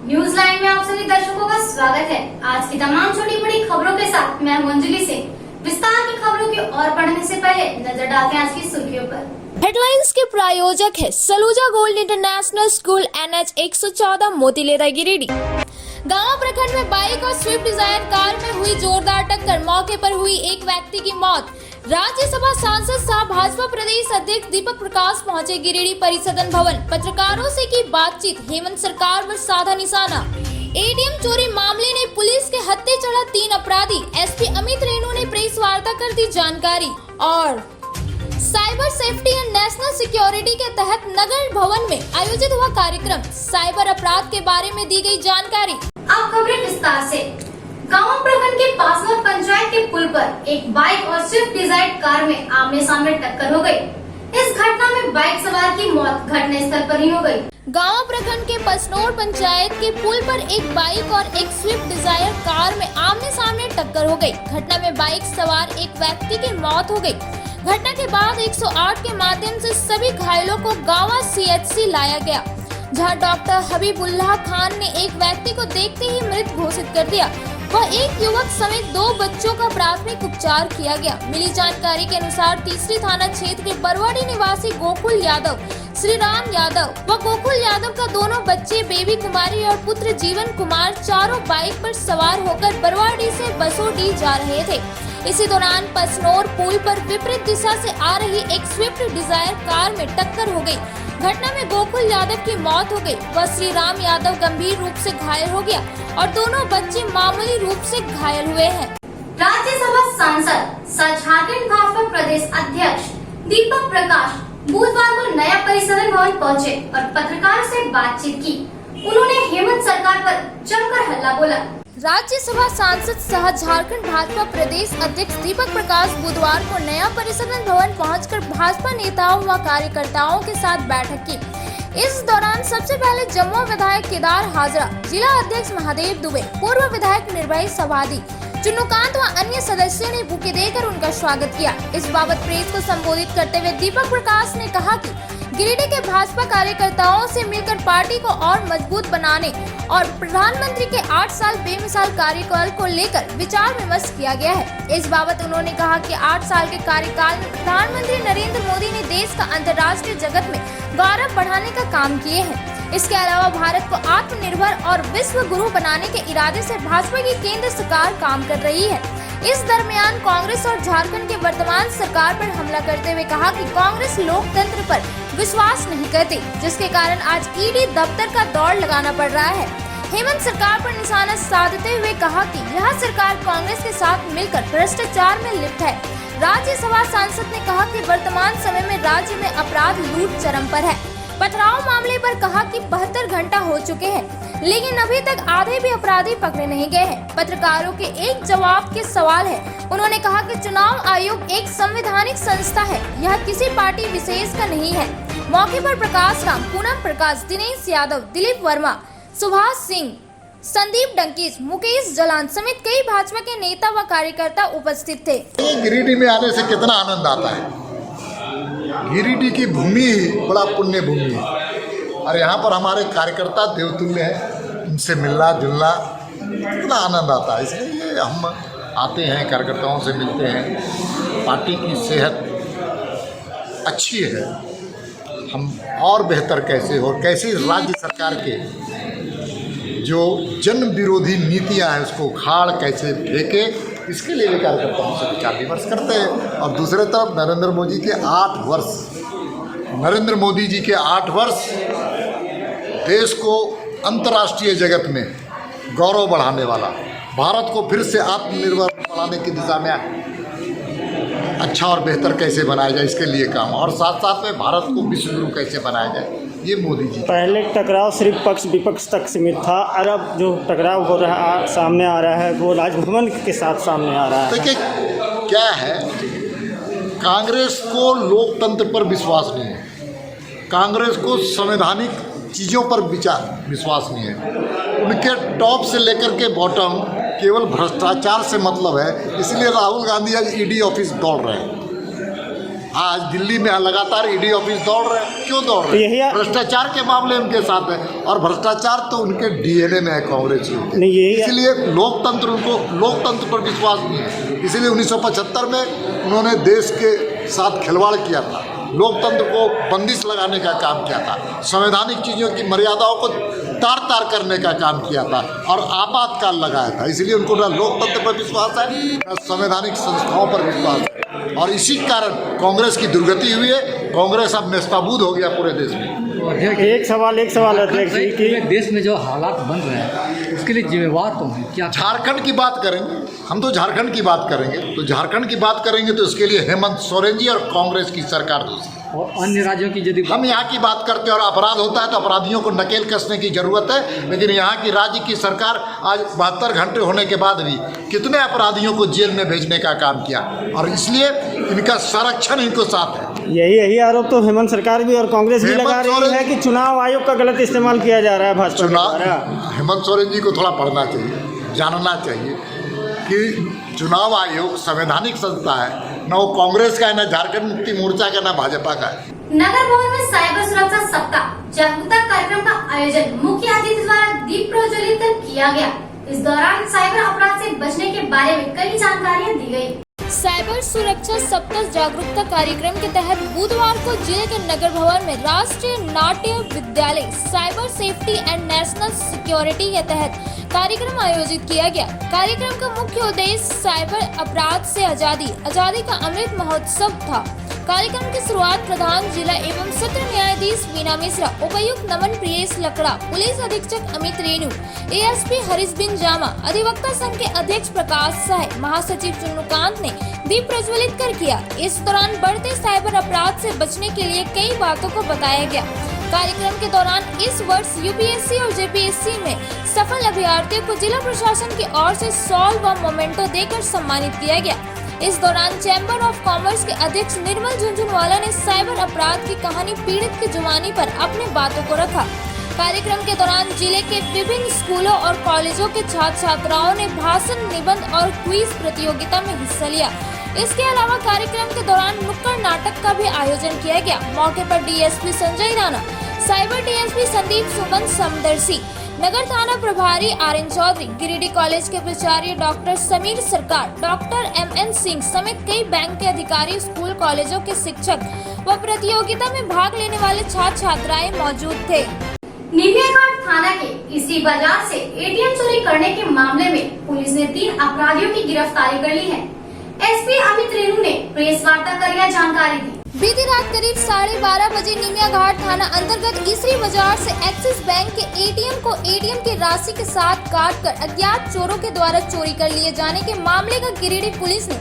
News line में आप सभी दर्शकों का स्वागत है। आज की तमाम छोटी बड़ी खबरों के साथ मैं अंजलि सिंह। विस्तार की खबरों की ओर बढ़ने से पहले नजर डालते हैं आज की सुर्खियों पर। हेडलाइंस के प्रायोजक है Saluja gold international school NH 114 Motilera Giridih. गांव प्रखंड में बाइक और स्विफ्ट डिजायर कार में हुई जोरदार टक्कर, मौके पर हुई एक व्यक्ति की मौत। राज्यसभा सांसद सह भाजपा प्रदेश अध्यक्ष दीपक प्रकाश पहुंचे गिरिडीह परिसदन भवन। पत्रकारों से की बातचीत, हेमंत सरकार पर साधा निशाना। ATM चोरी मामले ने पुलिस के हत्थे चढ़ा 3 अपराधी, SP अमित रेणु ने प्रेस वार्ता कर दी जानकारी। और cyber safety and national security के तहत नगर भवन में आयोजित हुआ कार्यक्रम, साइबर अपराध के बारे में दी गई जानकारी। अब खबरें विस्तार से। गांव प्रखंड के पासवान पंचायत के पुल पर एक बाइक और स्विफ्ट डिजायर कार में आमने सामने टक्कर हो गई। इस घटना में बाइक सवार की मौत घटनास्थल पर ही हो गई। गांव प्रखंड के पसनौर पंचायत के पुल पर एक बाइक और एक स्विफ्ट डिजायर कार में आमने सामने टक्कर हो गई। घटना में बाइक सवार एक व्यक्ति की मौत हो गई। घटना के बाद 108 के माध्यम से सभी घायलों को गांवा CHC लाया गया, जहां डॉक्टर हबीबुल्लाह खान ने एक व्यक्ति को देखते ही मृत घोषित कर दिया। वह एक युवक समेत 2 बच्चों का प्राथमिक उपचार किया गया। मिली जानकारी के अनुसार तीसरी थाना क्षेत्र के बरवाड़ी निवासी गोकुल यादव, श्री राम यादव व गोकुल यादव का दोनों बच्चे बेबी कुमारी और पुत्र जीवन कुमार चारों बाइक पर सवार होकर बरवाड़ी से बसोडीह जा रहे थे। इसी दौरान पसनौर पुल पर विपरीत दिशा से आ रही एक स्विफ्ट डिजायर कार में टक्कर हो गई। घटना में गोकुल यादव की मौत हो गई व श्री राम यादव गंभीर रूप से घायल हो गया और दोनों बच्चे मामूली रूप से घायल हुए हैं। राज्यसभा सांसद सह झारखंड भाजपा प्रदेश अध्यक्ष दीपक प्रकाश बुधवार को नया परिसदन भवन पहुंचे और पत्रकारों से बातचीत की। उन्होंने हेमंत सरकार पर जमकर हल्ला बोला। राज्यसभा सांसद सह झारखंड भाजपा प्रदेश अध्यक्ष दीपक प्रकाश बुधवार को नया परिसदन भवन पहुंचकर भाजपा नेताओं व कार्यकर्ताओं के साथ बैठक की। इस दौरान सबसे पहले जम्मू विधायक केदार हाजरा, जिला अध्यक्ष महादेव दुबे, पूर्व विधायक निर्भय सवादी, चुन्नूकांत व अन्य सदस्यों ने बुके देकर उनका स्वागत किया। इस बाबत प्रेस को संबोधित करते हुए दीपक प्रकाश ने कहा कि गिरिडीह के भाजपा कार्यकर्ताओं से मिलकर पार्टी को और मजबूत बनाने और प्रधानमंत्री के 8 साल बेमिसाल कार्यकाल को लेकर विचार विमर्श किया गया है। इस बाबत उन्होंने कहा कि 8 साल के कार्यकाल में प्रधानमंत्री नरेंद्र मोदी ने देश का अंतर्राष्ट्रीय जगत में गौरव बढ़ाने का काम किए हैं। इसके अलावा भारत को आत्मनिर्भर और विश्व गुरु बनाने के इरादे से भाजपा की केंद्र सरकार काम कर रही है। इस दरमियान कांग्रेस और झारखंड के वर्तमान सरकार पर हमला करते हुए कहा कि कांग्रेस लोकतंत्र पर विश्वास नहीं करती, जिसके कारण आज ED दफ्तर का दौड़ लगाना पड़ रहा है। हेमंत सरकार पर निशाना साधते हुए कहा कि यह सरकार कांग्रेस के साथ मिलकर भ्रष्टाचार में लिप्त है। राज्यसभा सांसद ने कहा कि वर्तमान समय में राज्य में अपराध लूट चरम पर है। पथराव मामले पर कहा कि 72 घंटा हो चुके हैं, लेकिन अभी तक आधे भी अपराधी पकड़े नहीं गए हैं। पत्रकारों के एक जवाब के सवाल है। उन्होंने कहा कि चुनाव आयोग एक संवैधानिक संस्था है, यह किसी पार्टी विशेष का नहीं है। मौके पर प्रकाश राम, पूनम प्रकाश, दिनेश यादव, दिलीप वर्मा, सुभाष सिंह, संदीप डंकीस, मुकेश जलान समेत कई भाजपा के नेता व कार्यकर्ता उपस्थित थे। गिरिडीह में आने से कितना आनंद आता है। गिरिडीह की भूमि ही बड़ा पुण्य भूमि है और यहाँ पर हमारे कार्यकर्ता देवतुल्य हैं, उनसे मिलना जुलना कितना आनंद आता है। इसलिए हम आते हैं, कार्यकर्ताओं से मिलते हैं। पार्टी की सेहत अच्छी है, हम और बेहतर कैसे हो, कैसे राज्य सरकार के जो जन विरोधी नीतियाँ हैं उसको उखाड़ कैसे फेंके, इसके लिए भी कार्यकर्ताओं से विचार विमर्श करते हैं। और दूसरे तरफ नरेंद्र मोदी जी के 8 वर्ष देश को अंतर्राष्ट्रीय जगत में गौरव बढ़ाने वाला, भारत को फिर से आत्मनिर्भर बनाने की दिशा में अच्छा और बेहतर कैसे बनाया जाए, इसके लिए काम, और साथ साथ में भारत को विश्व गुरु कैसे बनाया जाए, ये मोदी जी। पहले टकराव सिर्फ पक्ष विपक्ष तक सीमित था और अब जो टकराव हो रहा सामने आ रहा है वो राजभवन के साथ सामने आ रहा है। देखिए क्या है, कांग्रेस को लोकतंत्र पर विश्वास नहीं है, कांग्रेस को संवैधानिक चीज़ों पर विश्वास नहीं है। उनके टॉप से लेकर के बॉटम केवल भ्रष्टाचार से मतलब है। इसलिए राहुल गांधी आज ED ऑफिस दौड़ रहे हैं। आज दिल्ली में लगातार ईडी ऑफिस दौड़ रहे हैं। क्यों दौड़ तो रहे यही हैं? भ्रष्टाचार के मामले उनके साथ है, और भ्रष्टाचार तो उनके डीएनए में है कांग्रेस के। नहीं, यही इसलिए लोकतंत्र पर विश्वास नहीं है। इसलिए 1975 में उन्होंने देश के साथ खिलवाड़ किया था, लोकतंत्र को बंदिश लगाने का काम किया था, संवैधानिक चीज़ों की मर्यादाओं को तार करने का काम किया था, और आपातकाल लगाया था। इसलिए उनको न लोकतंत्र पर विश्वास है, न संवैधानिक संस्थाओं पर विश्वास है, और इसी कारण कांग्रेस की दुर्गति हुई है। कांग्रेस अब नेस्ताबूद हो गया पूरे देश में। एक सवाल अध्यक्ष जी कि देश में जो हालात बन रहे हैं उसके लिए जिम्मेवार तो हैं क्या? झारखंड की बात करेंगे हम, तो झारखंड की बात करेंगे, तो इसके लिए हेमंत सोरेन जी और कांग्रेस की सरकार दूसरी। और अन्य राज्यों की यदि हम यहाँ की बात करते हैं और अपराध होता है तो अपराधियों को नकेल कसने की जरूरत है, लेकिन यहाँ की राज्य की सरकार आज 72 घंटे होने के बाद भी कितने अपराधियों को जेल में भेजने का काम किया, और इसलिए इनका संरक्षण इनको साथ है। यही आरोप तो हेमंत सरकार भी और कांग्रेस भी लगा रही है कि चुनाव आयोग का गलत इस्तेमाल किया जा रहा है भाजपा द्वारा। हेमंत सोरेन जी को थोड़ा पढ़ना चाहिए, जानना चाहिए कि चुनाव आयोग संवैधानिक संस्था है, न वो कांग्रेस का है, न झारखंड मुक्ति मोर्चा का, न भाजपा का है। नगर भवन में साइबर सुरक्षा सप्ताह जागरूकता कार्यक्रम का आयोजन मुख्य अतिथि द्वारा दीप प्रज्वलित कर किया गया। इस दौरान साइबर अपराध से बचने के बारे में कई जानकारियाँ दी गयी। साइबर सुरक्षा सप्ताह जागरूकता कार्यक्रम के तहत बुधवार को जिले के नगर भवन में राष्ट्रीय नाट्य विद्यालय cyber safety and national security के तहत कार्यक्रम आयोजित किया गया। कार्यक्रम का मुख्य उद्देश्य साइबर अपराध से आजादी का अमृत महोत्सव था। कार्यक्रम की शुरुआत प्रधान जिला एवं सत्र न्यायाधीश वीना मिश्रा, उपायुक्त नमन प्रियेश लकड़ा, पुलिस अधीक्षक अमित रेणु, एएसपी हरीश बिन जामा, अधिवक्ता संघ के अध्यक्ष प्रकाश साहे, महासचिव चुन्नूकांत ने दीप प्रज्वलित कर किया। इस दौरान बढ़ते साइबर अपराध से बचने के लिए कई बातों को बताया गया। कार्यक्रम के दौरान इस वर्ष यूपीएससी और जेपीएससी में सफल अभ्यर्थियों को जिला प्रशासन की ओर से शॉल व मोमेंटो देकर सम्मानित किया गया। इस दौरान चैम्बर ऑफ कॉमर्स के अध्यक्ष निर्मल झुंझुनवाला ने साइबर अपराध की कहानी पीड़ित की जुबानी पर अपनी बातों को रखा। कार्यक्रम के दौरान जिले के विभिन्न स्कूलों और कॉलेजों के छात्र छात्राओं ने भाषण, निबंध और क्विज प्रतियोगिता में हिस्सा लिया। इसके अलावा कार्यक्रम के दौरान नुक्कड़ नाटक का भी आयोजन किया गया। मौके पर DSP Sanjay Rana, cyber DSP Sandeep Suman Samdarshi, नगर थाना प्रभारी आर्यन चौधरी, गिरिडीह कॉलेज के प्राचार्य डॉक्टर समीर सरकार, डॉक्टर एमएन सिंह समेत कई बैंक के अधिकारी, स्कूल कॉलेजों के शिक्षक व प्रतियोगिता में भाग लेने वाले छात्र छात्राएं मौजूद थे। निमियाघाट थाना के इसी बाजार से एटीएम चोरी करने के मामले में पुलिस ने 3 अपराधियों की गिरफ्तारी कर ली है। एसपी अमित रेणु ने प्रेस वार्ता कर यह जानकारी दी। बीती रात करीब 12:30 बजे निमियाघाट थाना अंतर्गत इसरी बाजार से एक्सिस बैंक के एटीएम को एटीएम की राशि के साथ काट कर अज्ञात चोरों के द्वारा चोरी कर लिए जाने के मामले का गिरिडीह पुलिस ने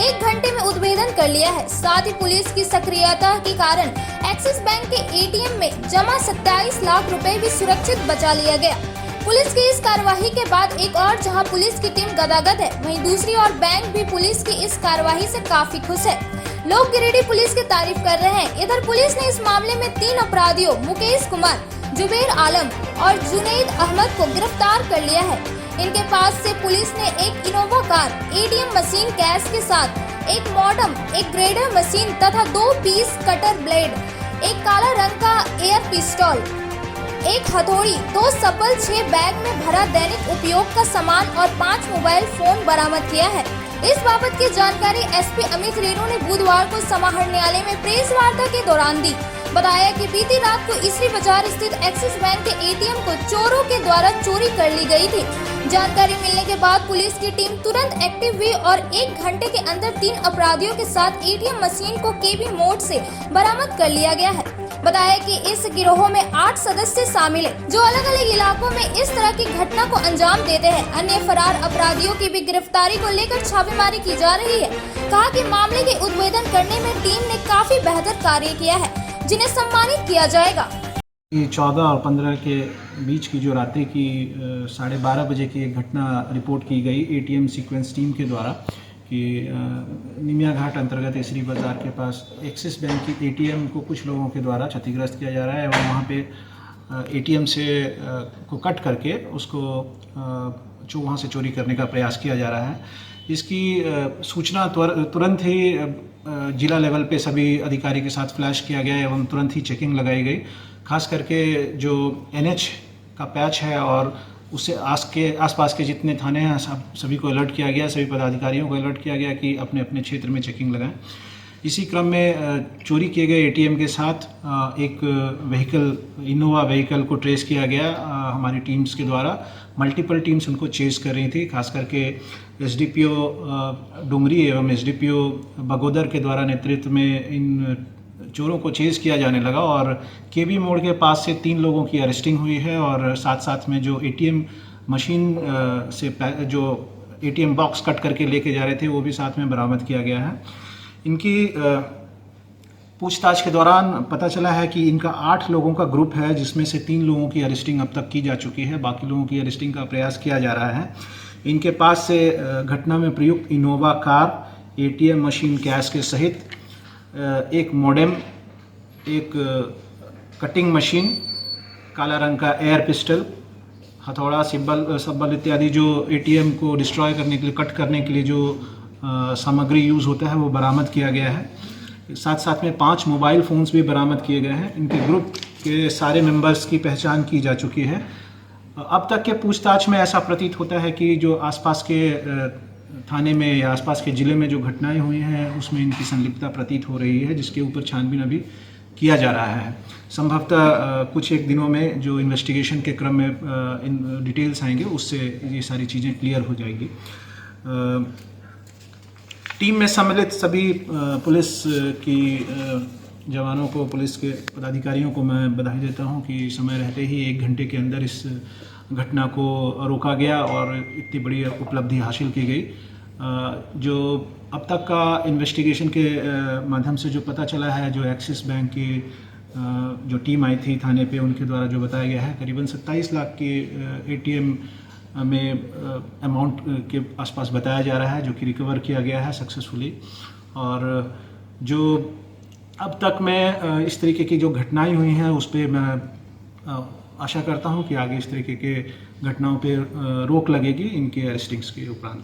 1 घंटे में उद्भेदन कर लिया है। साथ ही पुलिस की सक्रियता के कारण एक्सिस बैंक के एटीएम में जमा 27 लाख रुपए भी सुरक्षित बचा लिया गया। पुलिस की इस कार्यवाही के बाद एक और जहां पुलिस की टीम गदागद है, वहीं दूसरी ओर बैंक भी पुलिस की इस कार्यवाही से काफी खुश है। लोग गिरिडीह पुलिस की तारीफ कर रहे हैं। इधर पुलिस ने इस मामले में 3 अपराधियों मुकेश कुमार, जुबेर आलम और जुनैद अहमद को गिरफ्तार कर लिया है। इनके पास से पुलिस ने एक Innova car, ATM machine cash के साथ एक मॉडम, एक ग्रेडर मशीन तथा 2 पीस कटर ब्लेड, एक काला रंग का एयर पिस्टल, एक हथौड़ी, 2 सफल 6 बैग में भरा दैनिक उपयोग का सामान और 5 मोबाइल फोन बरामद किया है। इस बाबत की जानकारी एसपी अमित रेणु ने बुधवार को समाहरण न्यायालय में प्रेस वार्ता के दौरान दी। बताया कि बीती रात को इसरी बाजार स्थित एक्सिस बैंक के एटीएम को चोरों के द्वारा चोरी कर ली गई थी। जानकारी मिलने के बाद पुलिस की टीम तुरंत एक्टिव हुई और 1 घंटे के अंदर 3 अपराधियों के साथ एटीएम मशीन को केबी मोड से बरामद कर लिया गया है। बताया कि इस गिरोह में 8 सदस्य शामिल हैं, जो अलग अलग इलाकों में इस तरह की घटना को अंजाम देते हैं। अन्य फरार अपराधियों की भी गिरफ्तारी को लेकर छापेमारी की जा रही है। कहा कि मामले के उद्भेदन करने में टीम ने काफी बेहतर कार्य किया है, जिन्हें सम्मानित किया जाएगा। 14 और 15 के बीच की जो रात्रि की 12:30 बजे की एक घटना रिपोर्ट की गई एटीएम सीक्वेंस टीम के द्वारा कि निमियाघाट अंतर्गत इसरी बाज़ार के पास एक्सिस बैंक की एटीएम को कुछ लोगों के द्वारा क्षतिग्रस्त किया जा रहा है और वहाँ पे एटीएम से को कट करके उसको वहाँ से चोरी करने का प्रयास किया जा रहा है। इसकी सूचना तुरंत ही जिला लेवल पे सभी अधिकारी के साथ फ्लैश किया गया एवं तुरंत ही चेकिंग लगाई गई। खास करके जो NH का पैच है और उससे आसपास के जितने थाने हैं सभी को अलर्ट किया गया, सभी पदाधिकारियों को अलर्ट किया गया कि अपने अपने क्षेत्र में चेकिंग लगाएं। इसी क्रम में चोरी किए गए ATM के साथ एक इनोवा व्हीकल को ट्रेस किया गया हमारी टीम्स के द्वारा। मल्टीपल टीम्स उनको चेस कर रही थी, खास करके SDPO डुमरी एवं SDPO बगोदर के द्वारा नेतृत्व में इन चोरों को चेस किया जाने लगा और KB मोड़ के पास से 3 लोगों की अरेस्टिंग हुई है और साथ साथ में जो ATM मशीन से जो ATM बॉक्स कट करके लेके जा रहे थे वो भी साथ में बरामद किया गया है। इनकी पूछताछ के दौरान पता चला है कि इनका 8 लोगों का ग्रुप है, जिसमें से 3 लोगों की अरेस्टिंग अब तक की जा चुकी है, बाकी लोगों की अरेस्टिंग का प्रयास किया जा रहा है। इनके पास से घटना में प्रयुक्त Innova car, ATM machine cash के सहित एक मोडेम, एक कटिंग मशीन, काला रंग का एयर पिस्टल, हथौड़ा, सब्बल इत्यादि जो ATM को डिस्ट्रॉय करने के लिए, कट करने के लिए जो सामग्री यूज़ होता है वो बरामद किया गया है। साथ साथ में 5 मोबाइल फ़ोन्स भी बरामद किए गए हैं। इनके ग्रुप के सारे मेंबर्स की पहचान की जा चुकी है। अब तक के पूछताछ में ऐसा प्रतीत होता है कि जो आसपास के थाने में या आसपास के ज़िले में जो घटनाएं हुई हैं उसमें इनकी संलिप्तता प्रतीत हो रही है, जिसके ऊपर छानबीन अभी किया जा रहा है। संभवतः कुछ एक दिनों में जो इन्वेस्टिगेशन के क्रम में इन डिटेल्स आएंगे उससे ये सारी चीज़ें क्लियर हो जाएगी। टीम में सम्मिलित सभी पुलिस की जवानों को, पुलिस के पदाधिकारियों को मैं बधाई देता हूं कि समय रहते ही 1 घंटे के अंदर इस घटना को रोका गया और इतनी बड़ी उपलब्धि हासिल की गई। जो अब तक का इन्वेस्टिगेशन के माध्यम से जो पता चला है, जो एक्सिस बैंक की जो टीम आई थी थाने पे, उनके द्वारा जो बताया गया है, करीबन 27 लाख के ATM में अमाउंट के आसपास बताया जा रहा है, जो कि रिकवर किया गया है सक्सेसफुली। और जो अब तक में इस तरीके की जो घटनाएं हुई हैं उस पर मैं आशा करता हूं कि आगे इस तरीके के घटनाओं पे रोक लगेगी इनके अरेस्टिंग्स के उपरांत।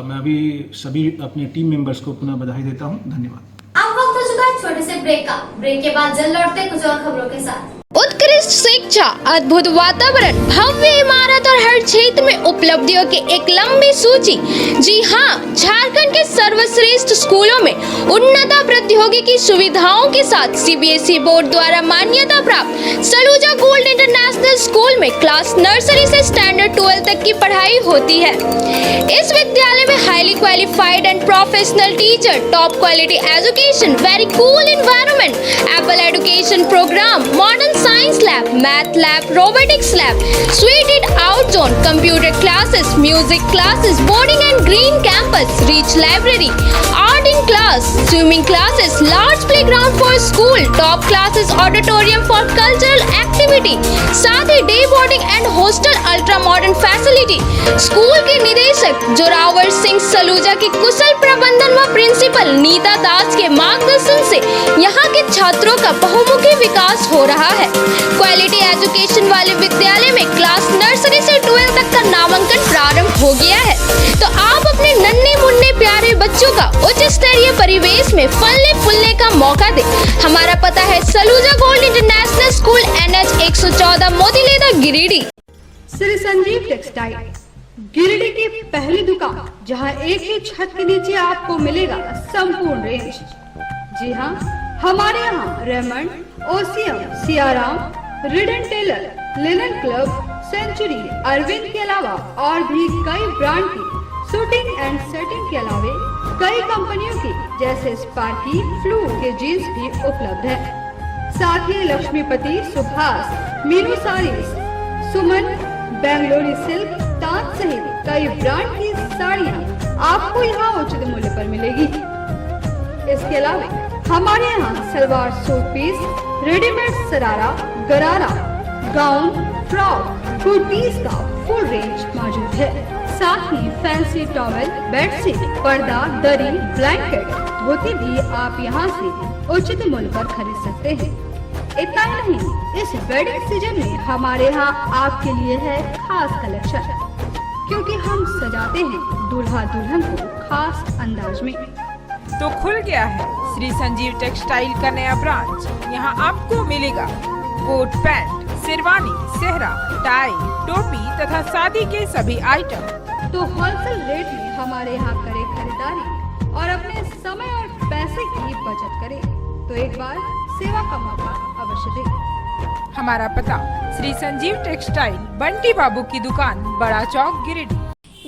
मैं अभी सभी अपने टीम मेंबर्स को पुनः बधाई देता हूं। धन्यवाद। अब वक्त हो चुका है छोटे से ब्रेक का। ब्रेक के बाद जल्द लौटते कुछ और खबरों के साथ। उत्कृष्ट शिक्षा, अद्भुत वातावरण, भव्य इमारत और हर क्षेत्र में उपलब्धियों की एक लंबी सूची। जी हाँ, झारखंड के सर्वश्रेष्ठ स्कूलों में उन्नत प्रौद्योगिकी सुविधाओं के साथ CBSE बोर्ड द्वारा मान्यता प्राप्त सलूजा गोल्ड इंटरनेशनल स्कूल में क्लास नर्सरी से स्टैंडर्ड 12 तक की पढ़ाई होती है। इस विद्यालय में highly qualified and professional teacher, top quality education, very cool environment, apple education programme, modern science lab, math lab, robotics lab, suited out zone, computer classes, music classes, boarding and green campus, rich library, art in class, swimming classes, large playground for school, top classes, auditorium for cultural activity, साथ ही day boarding and hostel ultra modern facility. School के निदेशक जोरावर सिंह सलूजा की कुशल प्रबंधन व principal Nita दास के मार्गदर्शन से यहाँ के छात्रों का बहुमुखी विकास हो रहा है। क्वालिटी एजुकेशन वाले विद्यालय में क्लास नर्सरी से 12 तक का नामांकन प्रारंभ हो गया है, तो आप अपने नन्हे मुन्ने प्यारे बच्चों का उच्च स्तरीय परिवेश में फलने फूलने का मौका दें। हमारा पता है Saluja gold international school, NH 114, Motileda, Giridih. Shri Sanjeev textile, Giridih की पहली दुकान, जहां एक ही छत के नीचे आपको मिलेगा संपूर्ण रेंज। जी हाँ, हमारे यहाँ रेमंड, ओसियम, Siyaram, Reid and Taylor, linen club, century, Arvind के अलावा और भी कई ब्रांड की शूटिंग एंड सेटिंग के अलावा कई कंपनियों की जैसे स्पार्की, फ्लू के जीन्स भी उपलब्ध है। साथ ही लक्ष्मीपति, सुभाष, मीनू साड़ीज, सुमन, बेंगलोरी सिल्क, ताज सहित कई ब्रांड की साड़ियाँ आपको यहाँ उचित मूल्य पर मिलेगी। इसके अलावा हमारे यहाँ सलवार सूट पीस, रेडीमेड सरारा, गरारा, गाउन, फ्रॉक, कुर्तीज का फुल रेंज मौजूद है। साथ ही फैंसी टॉवेल, बेडशीट, पर्दा, दरी, ब्लैंकेट, धोती भी आप यहाँ से उचित मूल्य पर खरीद सकते हैं। इतना ही नहीं, इस वेडिंग सीजन में हमारे यहाँ आपके लिए है खास कलेक्शन, क्योंकि हम सजाते हैं दूल्हा दुल्हन को खास अंदाज में। तो खुल गया है श्री संजीव टेक्सटाइल का नया ब्रांच। यहाँ आपको मिलेगा कोट पैंट, शेरवानी, सेहरा, टाई, टोपी तथा शादी के सभी आइटम। तो होलसेल रेट में हमारे यहाँ करे खरीदारी और अपने समय और पैसे की बचत करें तो एक बार सेवा का मौका अवश्य दें। हमारा पता श्री संजीव टेक्सटाइल, बंटी बाबू की दुकान, बड़ा चौक, गिरिडीह।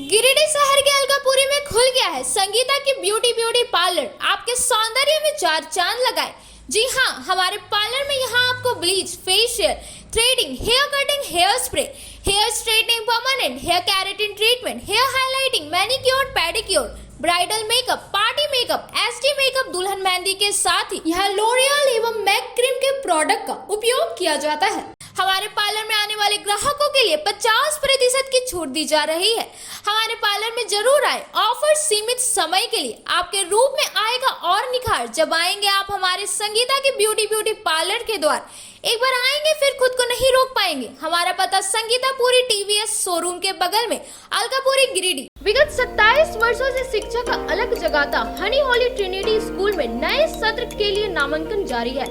गिरिडीह शहर के अलकापुरी में खुल गया है संगीता की ब्यूटी पार्लर। आपके सौंदर्य में चार चांद लगाए। जी हाँ, हमारे पार्लर में यहाँ आपको bleach, facial, threading, hair cutting, hair spray, hair straightening, permanent hair keratin treatment, hair highlighting, manicure, pedicure, bridal makeup, party makeup, SD makeup, दुल्हन मेहंदी के साथ ही यहाँ लोरियल एवं मैक क्रीम के प्रोडक्ट का उपयोग किया जाता है। हमारे पार्लर में आने वाले ग्राहकों के लिए 50% की छूट दी जा रही है। हमारे पार्लर में जरूर आए। ऑफर सीमित समय के लिए। आपके रूप में आएगा और निखार जब आएंगे आप हमारे संगीता की ब्यूटी पार्लर के द्वार। एक बार आएंगे फिर खुद को नहीं रोक पाएंगे। हमारा पता संगीता पूरी टीवीएस शोरूम के बगल में, अलकापुरी, गिरिडीह। विगत 27 वर्षों से शिक्षा का अलग जगाता हनी होली ट्रिनिटी स्कूल में नए सत्र के लिए नामांकन जारी है।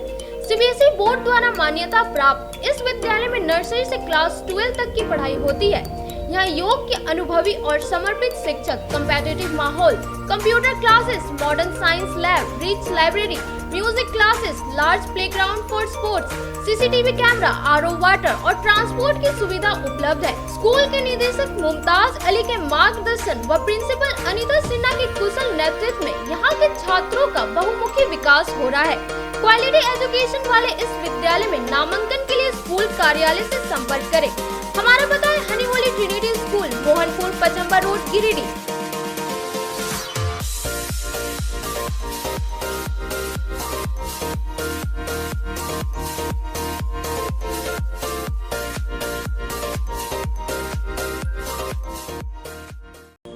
सीबीएसई बोर्ड द्वारा मान्यता प्राप्त इस विद्यालय में नर्सरी से क्लास 12 तक की पढ़ाई होती है। यहाँ योग के अनुभवी और समर्पित शिक्षक, कम्पेटिटिव माहौल, computer classes, modern science lab, rich library, music classes, large playground for sports, CCTV camera, RO water और ट्रांसपोर्ट की सुविधा उपलब्ध है। स्कूल के निदेशक मुमताज अली के मार्गदर्शन व प्रिंसिपल अनीता सिन्हा के कुशल नेतृत्व में यहाँ के छात्रों का बहुमुखी विकास हो रहा है। क्वालिटी एजुकेशन वाले इस विद्यालय में नामांकन के लिए स्कूल कार्यालय से संपर्क करें। हमारा पता है honey holy trinity school, Mohanpur, Pachamba road, Giridih.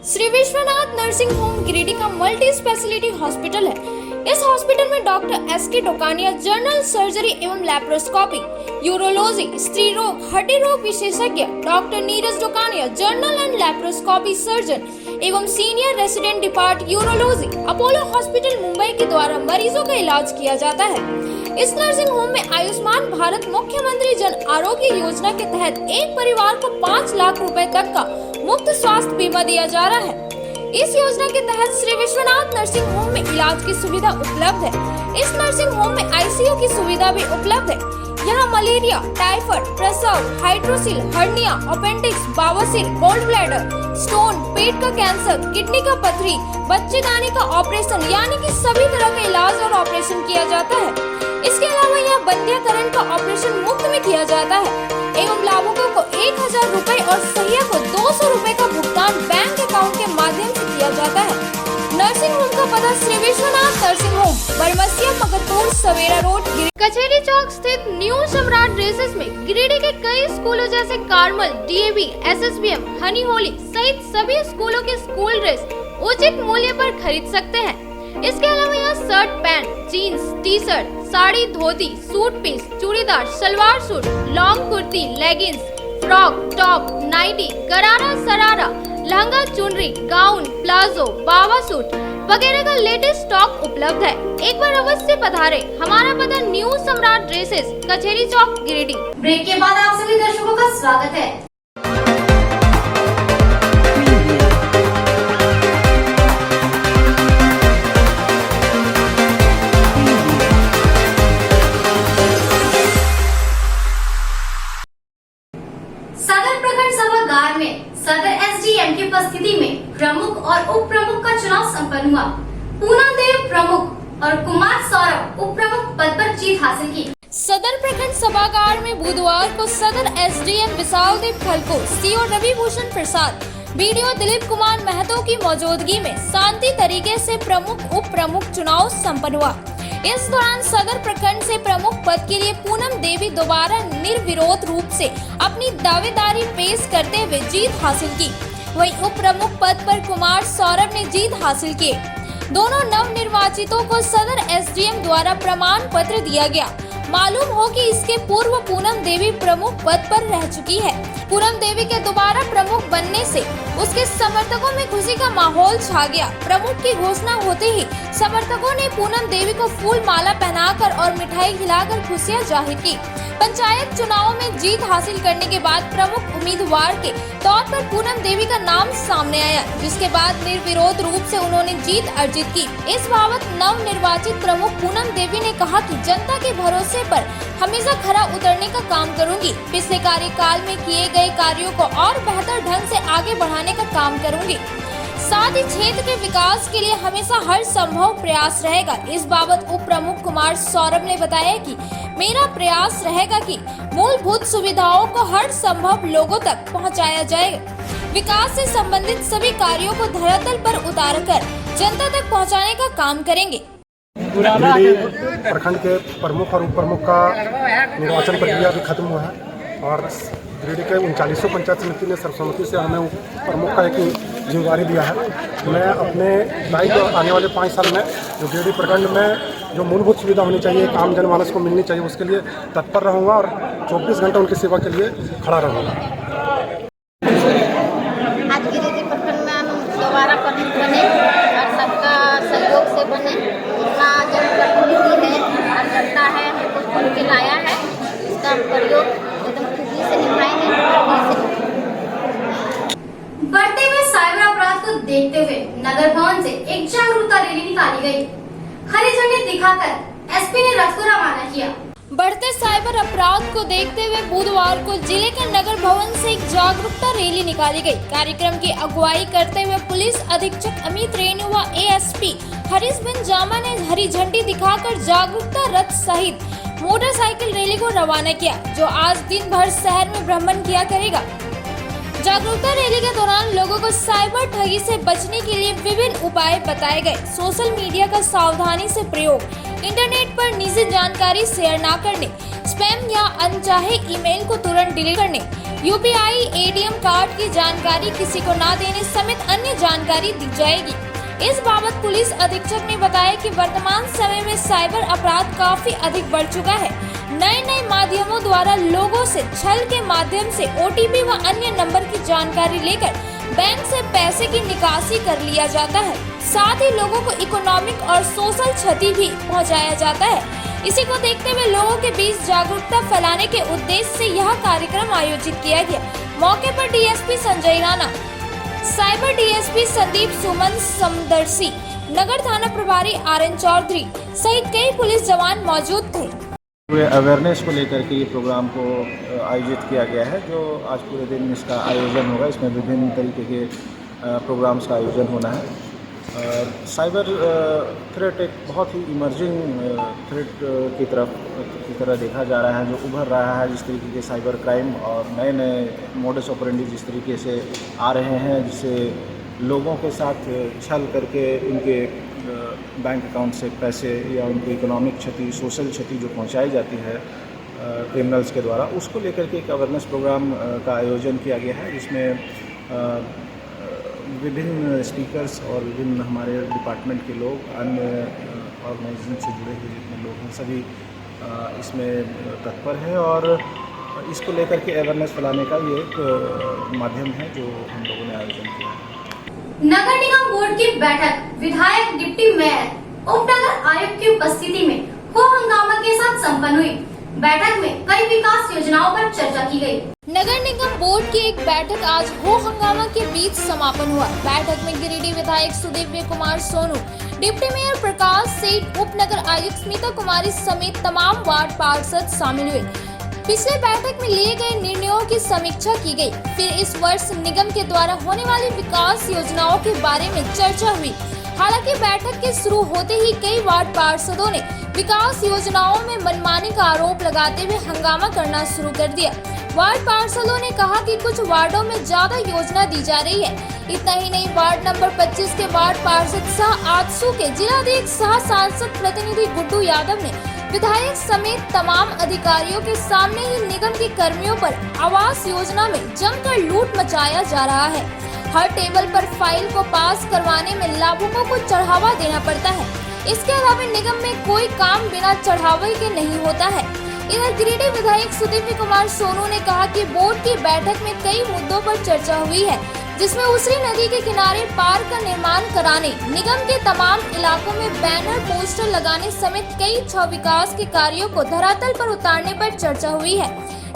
Shri Vishwanath nursing home Giridih का मल्टी स्पेशलिटी हॉस्पिटल है। इस हॉस्पिटल में doctor SK Tokania general surgery एवं लैप्रोस्कोपी, यूरोलॉजी, स्त्री रोग, हड्डी रोग विशेषज्ञ, doctor Neeraj Tokania general and laparoscopy surgeon एवं senior resident depart urology, Apollo hospital Mumbai के द्वारा मरीजों का इलाज किया जाता है। इस नर्सिंग होम में आयुष्मान भारत मुख्यमंत्री जन आरोग्य योजना के तहत एक परिवार को 5 लाख रुपए तक का मुफ्त स्वास्थ्य बीमा दिया जा रहा है। इस योजना के तहत श्री विश्वनाथ नर्सिंग होम में इलाज की सुविधा उपलब्ध है। इस नर्सिंग होम में आईसीयू की सुविधा भी उपलब्ध है। यहाँ मलेरिया, टाइफाइड, प्रसव, हाइड्रोसिल, हर्निया, अपेंडिक्स, बवासीर, गोल्ड ब्लैडर, स्टोन, पेट का कैंसर, किडनी का पथरी, बच्चेदानी का ऑपरेशन यानी कि सभी तरह का इलाज और ऑपरेशन किया जाता है। इसके अलावा यहाँ बंध्याकरण का ऑपरेशन मुफ्त में किया जाता है एवं लाभुकों को 1000 रुपए और सहिया को 200 रुपए का भुगतान बैंक अकाउंट के माध्यम से किया जाता है। नर्सिंग होम का पता श्री विश्वनाथ नर्सिंग होम, बरमसिया, मगरपुर, सवेरा रोड, कचहरी चौक स्थित न्यू सम्राट ड्रेसेस में गिरिडीह के कई स्कूलों जैसे कार्मल, डीएवी, एसएसबीएम, हनी होली सहित सभी स्कूलों के स्कूल ड्रेस उचित मूल्य पर खरीद सकते हैं। इसके अलावा यहाँ shirt, pant, jeans, T shirt, sari, dhoti, suit piece, churidar, salwar suit, long kurti, leggings, frock, top, nightie, gharara, sharara, lehenga, चुनरी, गाउन, प्लाजो, बावा सूट वगैरह का लेटेस्ट स्टॉक उपलब्ध है। एक बार अवश्य पधारे। हमारा पता न्यू सम्राट ड्रेसेस, कचहरी चौक, गिरिडीह। ब्रेक के बाद आप सभी दर्शकों का स्वागत है। सदर प्रखंड सभागार में सदर एसडीएम की उपस्थिति में प्रमुख और उप प्रमुख का चुनाव संपन्न हुआ। पूनम देव प्रमुख और कुमार सौरभ उप प्रमुख पद पर जीत हासिल की। सदर प्रखंड सभागार में बुधवार को सदर एसडीएम विशालदीप खलको, सीओ रवि भूषण प्रसाद, बीडीओ दिलीप कुमार महतो की मौजूदगी में शांति तरीके से प्रमुख उप प्रमुख चुनाव संपन्न हुआ। इस दौरान सदर प्रखंड से प्रमुख पद के लिए पूनम देवी दोबारा निर्विरोध रूप से अपनी दावेदारी पेश करते हुए जीत हासिल की। वहीं उप प्रमुख पद पर कुमार सौरभ ने जीत हासिल की। दोनों नव निर्वाचितों को सदर एसडीएम द्वारा प्रमाण पत्र दिया गया। मालूम हो कि इसके पूर्व पूनम देवी प्रमुख पद पर रह चुकी है। पूनम देवी के दोबारा प्रमुख बनने से उसके समर्थकों में खुशी का माहौल छा गया। प्रमुख की घोषणा होते ही समर्थकों ने पूनम देवी को फूल माला पहनाकर और मिठाई खिलाकर खुशियां जाहिर की। पंचायत चुनाव में जीत हासिल करने के बाद प्रमुख उम्मीदवार के तौर पर पूनम देवी का नाम सामने आया, जिसके बाद निर्विरोध रूप से उन्होंने जीत अर्जित की। इस बाबत नव निर्वाचित प्रमुख पूनम देवी ने कहा कि जनता के भरोसे पर हमेशा खरा उतरने का काम करूंगी। पिछले कार्यकाल में किए गए कार्यों को और बेहतर ढंग से आगे बढ़ाने का काम करूंगी। साथ ही क्षेत्र के विकास के लिए हमेशा हर संभव प्रयास रहेगा। इस बाबत उप प्रमुख कुमार सौरभ ने बताया कि मेरा प्रयास रहेगा कि मूलभूत सुविधाओं को हर संभव लोगों तक पहुंचाया जाएगा। विकास से संबंधित सभी कार्यों को धरातल पर उतारकर जनता तक पहुंचाने का काम करेंगे। गिरिडीह प्रखंड के प्रमुख और उप प्रमुख का निर्वाचन प्रक्रिया भी खत्म हुआ है और गिरिडीह के 39 पंचायत समिति ने सर्वसम्मति से हमें उप प्रमुख का एक जिम्मेदारी दिया है। मैं अपने दायित्व आने वाले 5 साल में जो गिरिडीह प्रखंड में जो मूलभूत सुविधा होनी चाहिए, आम जनमानस को मिलनी चाहिए, उसके लिए तत्पर रहूँगा और 24 घंटे उनकी सेवा के लिए खड़ा रहूँगा। आज गिरिडीह प्रखंड में हम दोबारा प्रमुख बने और सबका सहयोग से बने। उतना जनप्रतिनिधि है और करता है, हमको चुन के लाया है, इसका प्रयोग एकदम खुशी से निभाएंगे। बढ़ते हुए साइबर अपराध को देखते हुए नगर भवन से एक जागरूकता रैली निकाली गई। हरी झंडी दिखाकर एसपी ने रथ को रवाना किया। बढ़ते साइबर अपराध को देखते हुए बुधवार को जिले के नगर भवन से एक जागरूकता रैली निकाली गई। कार्यक्रम की अगुवाई करते हुए पुलिस अधीक्षक अमित रेणु व एएसपी हरीश बिन जामा ने हरी झंडी दिखाकर जागरूकता रथ सहित मोटरसाइकिल रैली को रवाना किया, जो आज दिन भर शहर में भ्रमण किया करेगा। जागरूकता रैली के दौरान लोगों को साइबर ठगी से बचने के लिए विभिन्न उपाय बताए गए। सोशल मीडिया का सावधानी से प्रयोग, इंटरनेट पर निजी जानकारी शेयर न करने, स्पैम या अनचाहे ईमेल को तुरंत डिलीट करने, यूपीआई एटीएम कार्ड की जानकारी किसी को न देने समेत अन्य जानकारी दी जाएगी। इस बाबत पुलिस अधीक्षक ने बताया कि वर्तमान समय में साइबर अपराध काफी अधिक बढ़ चुका है। नए माध्यमों द्वारा लोगों से छल के माध्यम से ओटीपी व अन्य नंबर की जानकारी लेकर बैंक से पैसे की निकासी कर लिया जाता है। साथ ही लोगों को इकोनॉमिक और सोशल क्षति भी पहुंचाया जाता है। इसी को देखते हुए लोगों के बीच जागरूकता फैलाने के उद्देश्य से यह कार्यक्रम आयोजित किया गया। मौके पर DSP Sanjay Rana, cyber DSP Sandeep Suman Samdarshi, नगर थाना प्रभारी आरएन चौधरी सहित कई पुलिस जवान मौजूद थे। अवेयरनेस को लेकर के ये प्रोग्राम को आयोजित किया गया है, जो आज पूरे दिन इसका आयोजन होगा। इसमें विभिन्न तरीके के प्रोग्राम्स का आयोजन होना है। साइबर थ्रेट एक बहुत ही इमर्जिंग थ्रेट की तरह देखा जा रहा है, जो उभर रहा है। जिस तरीके के साइबर क्राइम और नए मोडस ऑपरेंडी जिस तरीके से आ रहे हैं, जिससे लोगों के साथ छल करके उनके बैंक अकाउंट से पैसे या उनको इकोनॉमिक क्षति, सोशल क्षति जो पहुंचाई जाती है क्रिमिनल्स के द्वारा, उसको लेकर के एक अवेयरनेस प्रोग्राम का आयोजन किया गया है, जिसमें विभिन्न स्पीकर्स और विभिन्न हमारे डिपार्टमेंट के लोग, अन्य ऑर्गेनाइजेशन से जुड़े हुए जितने लोग हैं, सभी इसमें तत्पर हैं और इसको लेकर के अवेयरनेस फैलाने का ये एक माध्यम है जो हम लोगों ने आयोजन किया है। नगर निगम बोर्ड की बैठक विधायक, डिप्टी मेयर, उपनगर आयुक्त की उपस्थिति में हो हंगामा के साथ संपन्न हुई। बैठक में कई विकास योजनाओं पर चर्चा की गई। नगर निगम बोर्ड की एक बैठक आज हो हंगामा के बीच समापन हुआ। बैठक में गिरिडीह विधायक सुदिव्य कुमार सोनू, डिप्टी मेयर प्रकाश सेठ, उपनगर आयुक्त स्मिता कुमारी समेत तमाम वार्ड पार्षद शामिल हुए। पिछले बैठक में लिए गए निर्णयों की समीक्षा की गई। फिर इस वर्ष निगम के द्वारा होने वाली विकास योजनाओं के बारे में चर्चा हुई। हालांकि बैठक के शुरू होते ही कई वार्ड पार्षदों ने विकास योजनाओं में मनमानी का आरोप लगाते हुए हंगामा करना शुरू कर दिया। वार्ड पार्षदों ने कहा कि कुछ वार्डों में ज्यादा योजना दी जा रही है। इतना ही नहीं, वार्ड नंबर 25 के वार्ड पार्षद सह आजसू के जिलाध्यक्ष सह सांसद प्रतिनिधि गुड्डू यादव ने विधायक समेत तमाम अधिकारियों के सामने ही निगम के कर्मियों पर आवास योजना में जमकर लूट मचाया जा रहा है। हर टेबल पर फाइल को पास करवाने में लाभुकों को चढ़ावा देना पड़ता है। इसके अलावा निगम में कोई काम बिना चढ़ावे के नहीं होता है। इधर गिरिडीह विधायक सुदिव्य कुमार सोनू ने कहा कि बोर्ड की बैठक में कई मुद्दों पर चर्चा हुई है, जिसमें उसरी नदी के किनारे पार्क का निर्माण कराने, निगम के तमाम इलाकों में बैनर पोस्टर लगाने समेत कई 6 विकास के कार्यों को धरातल पर उतारने पर चर्चा हुई है।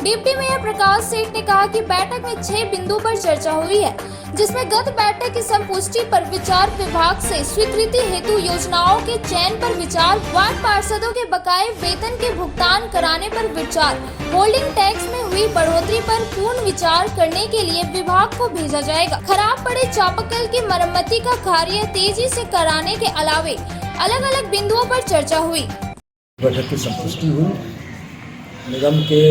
डिप्टी मेयर प्रकाश सेठ ने कहा कि बैठक में 6 बिंदुओं पर चर्चा हुई है, जिसमें गत बैठक की संपुष्टि पर विचार, विभाग से स्वीकृति हेतु योजनाओं के चयन पर विचार, वार्ड पार्षदों के बकाये वेतन के भुगतान कराने पर विचार, होल्डिंग टैक्स में हुई बढ़ोतरी पर पूर्ण विचार करने के लिए विभाग को भेजा जाएगा। खराब पड़े चापाकल की मरम्मती का कार्य तेजी से कराने के अलावे अलग अलग बिंदुओं पर चर्चा हुई। बैठक की संपुष्टि हुई, निगम के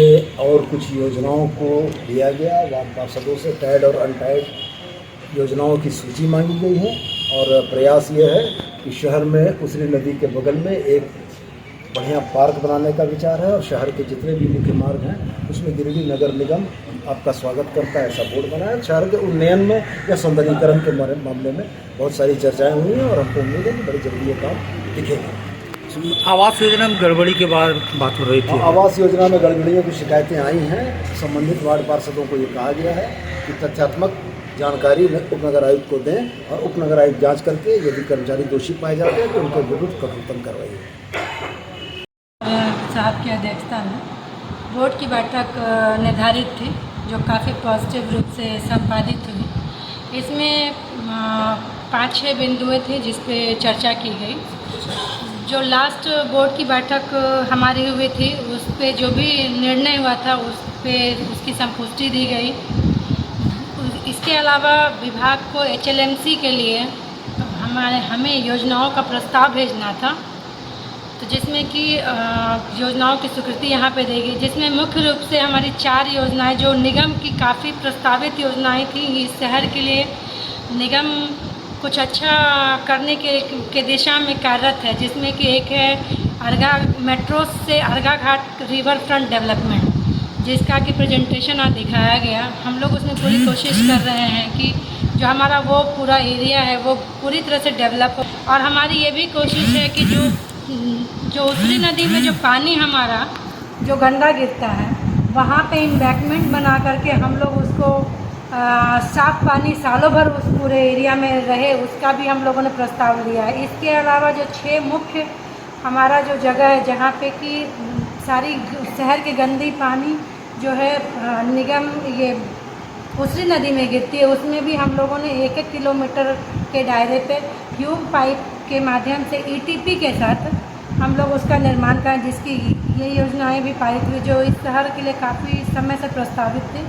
और कुछ योजनाओं को लिया गया, वार्ड पार्षदों से टाइड और अनटाइड योजनाओं की सूची मांगी गई है और प्रयास ये है कि शहर में उसरी नदी के बगल में एक बढ़िया पार्क बनाने का विचार है और शहर के जितने भी मुख्य मार्ग हैं उसमें गिरिडीह नगर निगम आपका स्वागत करता है, ऐसा बोर्ड बना है। शहर के उन्नयन में या सौंदर्यीकरण के मामले में बहुत सारी चर्चाएँ हुई हैं और हमको उम्मीद है कि बड़ी जल्दी ये काम दिखेगा। आवास योजना में गड़बड़ी के बाद बात हो रही थी। आवास योजना में गड़बड़ियों की शिकायतें आई हैं। संबंधित वार्ड पार्षदों को ये कहा गया है कि तथ्यात्मक जानकारी उपनगर आयुक्त को दें और उपनगर आयुक्त जांच करके यदि कर्मचारी दोषी पाए जाते हैं तो उनके विरुद्ध कठोरतम कार्रवाई साहब की अध्यक्षता में बोर्ड की बैठक निर्धारित थी, जो काफ़ी पॉजिटिव रूप से संपादित हुई। इसमें 5-6 बिंदुएँ थे जिस पे चर्चा की गई। जो लास्ट बोर्ड की बैठक हमारी हुई थी उस पे जो भी निर्णय हुआ था उस पे उसकी संपुष्टि दी गई। इसके अलावा विभाग को HLMC के लिए हमें योजनाओं का प्रस्ताव भेजना था, तो जिसमें कि योजनाओं की स्वीकृति यहाँ पे देगी, जिसमें मुख्य रूप से हमारी 4 योजनाएं जो निगम की काफ़ी प्रस्तावित योजनाएं थी, इस शहर के लिए निगम कुछ अच्छा करने के दिशा में कार्यरत है, जिसमें कि एक है अर्घा मेट्रो से अर्घा घाट रिवर फ्रंट डेवलपमेंट, जिसका कि प्रेजेंटेशन आज दिखाया गया। हम लोग उसमें पूरी कोशिश कर रहे हैं कि जो हमारा वो पूरा एरिया है वो पूरी तरह से डेवलप हो, और हमारी ये भी कोशिश है कि जो उसरी नदी में जो पानी हमारा जो गंदा गिरता है वहाँ पे इम्बैंकमेंट बना करके हम लोग उसको साफ पानी सालों भर उस पूरे एरिया में रहे, उसका भी हम लोगों ने प्रस्ताव लिया है। इसके अलावा जो 6 मुख्य हमारा जो जगह है जहाँ पे कि सारी शहर के गंदी पानी जो है निगम ये उसरी नदी में गिरती है, उसमें भी हम लोगों ने 1-1 किलोमीटर के दायरे पे ट्यूब पाइप के माध्यम से ETP के साथ हम लोग उसका निर्माण करें, जिसकी ये योजनाएं भी पारित हुई जो इस शहर के लिए काफ़ी समय से प्रस्तावित थी।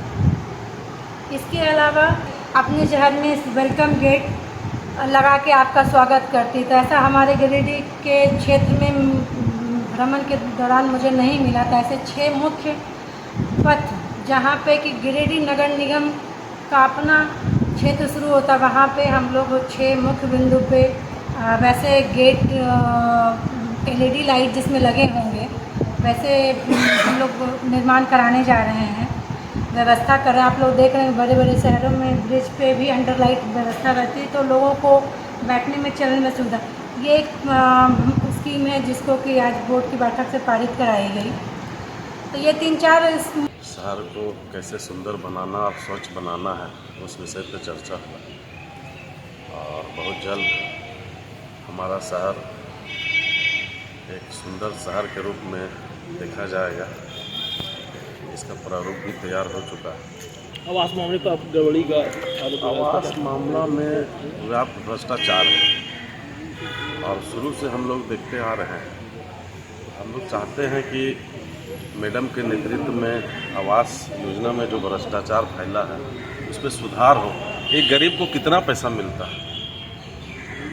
इसके अलावा अपने शहर में वेलकम गेट लगा के आपका स्वागत करती, तो ऐसा हमारे गिरिडीह के क्षेत्र में भ्रमण के दौरान मुझे नहीं मिला था। ऐसे 6 मुख्य पथ जहाँ पे कि गिरिडीह नगर निगम का अपना क्षेत्र शुरू होता, वहाँ पे हम लोग 6 मुख्य बिंदु पे वैसे गेट LED लाइट जिसमें लगे होंगे वैसे हम लोग निर्माण कराने जा रहे हैं, व्यवस्था कर रहे हैं। आप लोग देख रहे हैं बड़े बड़े शहरों में ब्रिज पे भी अंडर लाइट व्यवस्था रहती है, तो लोगों को बैठने में चलने में सुविधा। ये एक स्कीम है जिसको कि आज बोर्ड की बैठक से पारित कराई गई। तो ये 3-4 शहर को कैसे सुंदर बनाना और स्वच्छ बनाना है उस विषय पर चर्चा हुआ और बहुत जल्द हमारा शहर एक सुंदर शहर के रूप में देखा जाएगा। इसका प्रारूप भी तैयार हो चुका है। आवास मामले पर गड़बड़ी का आवास मामला में व्याप्त भ्रष्टाचार है और शुरू से हम लोग देखते आ रहे हैं। हम लोग चाहते हैं कि मैडम के नेतृत्व में आवास योजना में जो भ्रष्टाचार फैला है उस पर सुधार हो। एक गरीब को कितना पैसा मिलता है,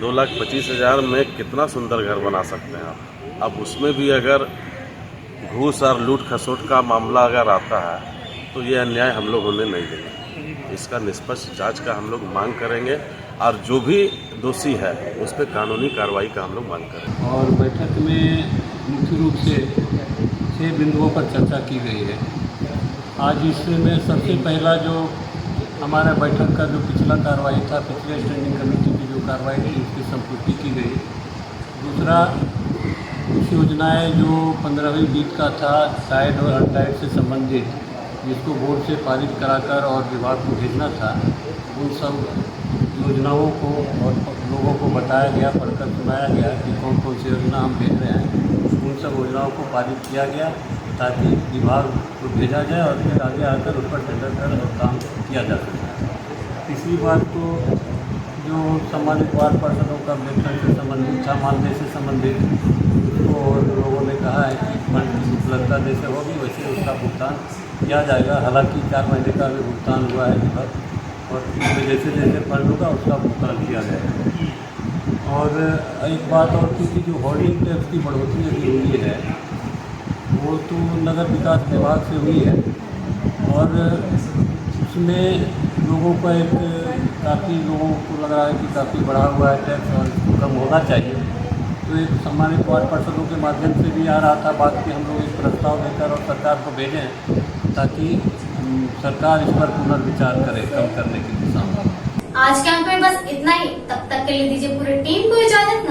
2,25,000 में कितना सुंदर घर बना सकते हैं आप। अब उसमें भी अगर घूस और लूट खसोट का मामला अगर आता है तो ये अन्याय हम लोग होने नहीं देंगे। इसका निष्पक्ष जांच का हम लोग मांग करेंगे और जो भी दोषी है उस पर कानूनी कार्रवाई का हम लोग मांग करेंगे। और बैठक में मुख्य रूप से 6 बिंदुओं पर चर्चा की गई है। आज इसमें सबसे पहला जो हमारा बैठक का जो पिछला कार्रवाई था, पिछले स्टैंडिंग कमेटी की जो कार्रवाई थी उसकी संपुष्टि की गई। दूसरा, कुछ योजनाएं जो 15वीं बीट का था साइड और अनटाइड से संबंधित, जिसको बोर्ड से पारित कराकर और विभाग को भेजना था, उन सब योजनाओं को और लोगों को बताया गया, पढ़कर सुनाया गया कि कौन कौन सी योजना हम भेज रहे हैं। उन सब योजनाओं को पारित किया गया ताकि विभाग को भेजा जाए और फिर आगे आकर उस पर टेंडर कर और काम किया जा सके। तीसरी बात तो जो सामाजिक वार्ड पार्षदों का वेतन से संबंधित था, मानदेय से संबंधित, उसको और लोगों ने कहा है कि फंड की उपलब्धता जैसे होगी वैसे उसका भुगतान किया जाएगा। हालांकि 4 महीने का भी भुगतान हुआ है लगभग, और जैसे जैसे फंड होगा उसका भुगतान किया जाएगा। और एक बात और थी कि जो होर्डिंग टैक्स की बढ़ोतरी अभी हुई है वो तो नगर विकास विभाग से हुई है, और उसमें लोगों का काफ़ी लोगों को लग रहा है कि काफ़ी बढ़ा हुआ है टैक्स और इसको कम होना चाहिए। तो एक सामान्य वार्ड पार्षदों के माध्यम से भी आ रहा था बात कि हम लोग एक प्रस्ताव लेकर और सरकार को भेजें ताकि सरकार इस पर पुनर्विचार करे कम करने की दिशा में। आज के अंक में बस इतना ही। तब तक के लिए दीजिए पूरी टीम को इजाजत।